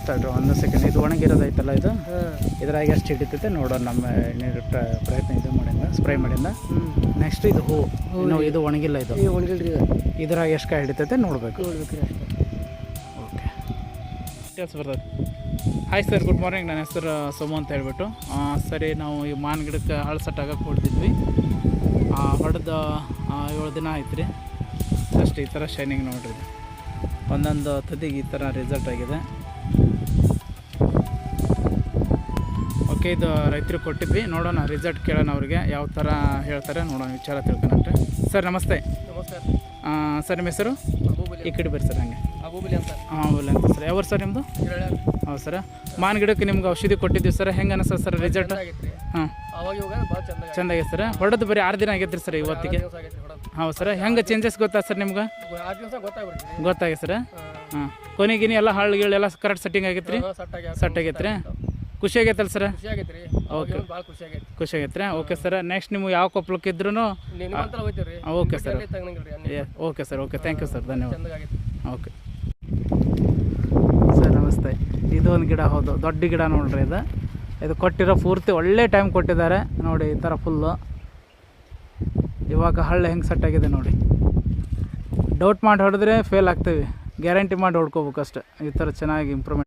ತಡ್ರಿ ಒಂದು ಸೆಕೆಂಡ್. ಇದು ಒಣಗಿರೋದೈತಲ್ಲ ಇದು, ಇದ್ರಾಗ ಎಷ್ಟು ಹಿಡಿತೈತೆ ನೋಡೋಣ. ನಮ್ಮ ಎಣ್ಣೆ ಪ್ರಯತ್ನ ಇದು ಮಾಡಿಂದ ಸ್ಪ್ರೇ ಮಾಡಿಂದ. ನೆಕ್ಸ್ಟ್ ಇದು ಹೂ, ಇನ್ನು ಇದು ಒಣಗಿಲ್ಲ. ಇದು ಒಣಗಿಲ್ರಿ. ಇದ್ರಾಗ ಎಷ್ಟು ಕಾಯಿ ಹಿಡಿತೈತೆ ನೋಡಬೇಕು. ನೋಡ್ಬೇಕ್ರಿ ಅಷ್ಟೇ. ಓಕೆ, ಡೀಟೇಲ್ಸ್ ಬರ್ತದೆ. Hi sir, good morning. ನನ್ನ ಹೆಸರು ಸೋಮು ಅಂತ ಹೇಳ್ಬಿಟ್ಟು. ಸರಿ, ನಾವು ಈ ಮಾನ್ ಗಿಡಕ್ಕೆ ಹಳ್ಳು ಸಟ್ಟಾಗಕ್ಕೆ ಹೊಡೆದಿದ್ವಿ. ಹೊಡೆದು 7 ದಿನ ಆಯ್ತು ರೀ. ಅಷ್ಟು ಈ ಥರ ಶೈನಿಂಗ್ ನೋಡ್ರಿ. ಒಂದೊಂದು ತುದಿಗೆ ಈ ಥರ ರಿಸಲ್ಟ್ ಆಗಿದೆ. ಓಕೆ, ಇದು ರೈತರು ಕೊಟ್ಟಿದ್ವಿ. ನೋಡೋಣ, ರಿಸಲ್ಟ್ ಕೇಳೋಣ ಅವ್ರಿಗೆ ಯಾವ ಥರ ಹೇಳ್ತಾರೆ ನೋಡೋಣ, ವಿಚಾರ ತಿಳ್ಕೊಳಂತೆ. ಸರ್ ನಮಸ್ತೆ. ನಮಸ್ಕಾರ ಸರ್, ನಿಮ್ಮ ಹೆಸರು? ಈ ಕಡೆ ಬರ್ರಿ ಸರ್. ಹಂಗೆ ಅಬೂಬಲಿ ಅಂತ. ಅಬೂಬಲಿ ಅಂತ ಸರ್. ಯಾವ್ರು ಸರ್ ನಿಮ್ಮದು? ಹೌದು ಸರ್. ಮಾನ್ ಗಿಡಕ್ಕೆ ನಿಮ್ಗೆ ಔಷಧಿ ಕೊಟ್ಟಿದ್ದೀವಿ ಸರ್. ಹೆಂಗೆ ಅನಿಸ್ತದೆ ಸರ್ ರಿಸಲ್ಟ್? ಹಾಂ, ಚೆಂದಾಗೈತೆ ಸರ್. ಹೊಡೆದು ಬರೀ 6 ದಿನ ಆಗೈತೆ ರೀ ಸರ್ ಇವತ್ತಿಗೆ. ಹೌದು ಸರ್. ಹೆಂಗೆ ಚೇಂಜಸ್ ಗೊತ್ತಾ ಸರ್ ನಿಮ್ಗೆ? ಗೊತ್ತಾಗೈತೆ ಸರ್. ಹಾಂ, ಕೊನೆಗಿನಿ ಎಲ್ಲ ಹಳ್ಳಿಗಳೆಲ್ಲ ಕರೆಕ್ಟ್ ಸೆಟ್ಟಿಂಗ್ ಆಗೈತೆ ರೀ? ಸೆಟ್ ಆಗೈತೆ ರೀ. ಖುಷಿ ಆಗೈತಲ್ಲ ಸರ್? ಓಕೆ, ಖುಷಿ ಆಗೈತೆ ರೀ. Okay sir. ನೆಕ್ಸ್ಟ್ ನಿಮ್ಗೆ ಯಾವ ಕೊಪ್ಪಳಕ್ಕಿದ್ರೂ okay sir. Okay sir. Okay, thank you sir, ಧನ್ಯವಾದ. ಓಕೆ ಸರ್, ನಮಸ್ತೆ. ಇದು ಒಂದು ಗಿಡ, ಹೌದು, ದೊಡ್ಡ ಗಿಡ ನೋಡ್ರಿ. ಇದು ಕೊಟ್ಟಿರೋ ಪೂರ್ತಿ ಒಳ್ಳೆ ಟೈಮ್ ಕೊಟ್ಟಿದ್ದಾರೆ ನೋಡಿ. ಈ ಥರ ಫುಲ್ಲು ಇವಾಗ ಹಳ್ಳಿ ಹೆಂಗೆ ಸೆಟ್ ಆಗಿದೆ ನೋಡಿ. ಡೌಟ್ ಮಾಡಿ ಹೊಡೆದ್ರೆ ಫೇಲ್ ಆಗ್ತೀವಿ, ಗ್ಯಾರಂಟಿ ಮಾಡಿ ಹೊಡ್ಕೋಬೇಕಷ್ಟೆ. ಈ ಥರ ಚೆನ್ನಾಗಿ ಇಂಪ್ರೂವ್ಮೆಂಟ್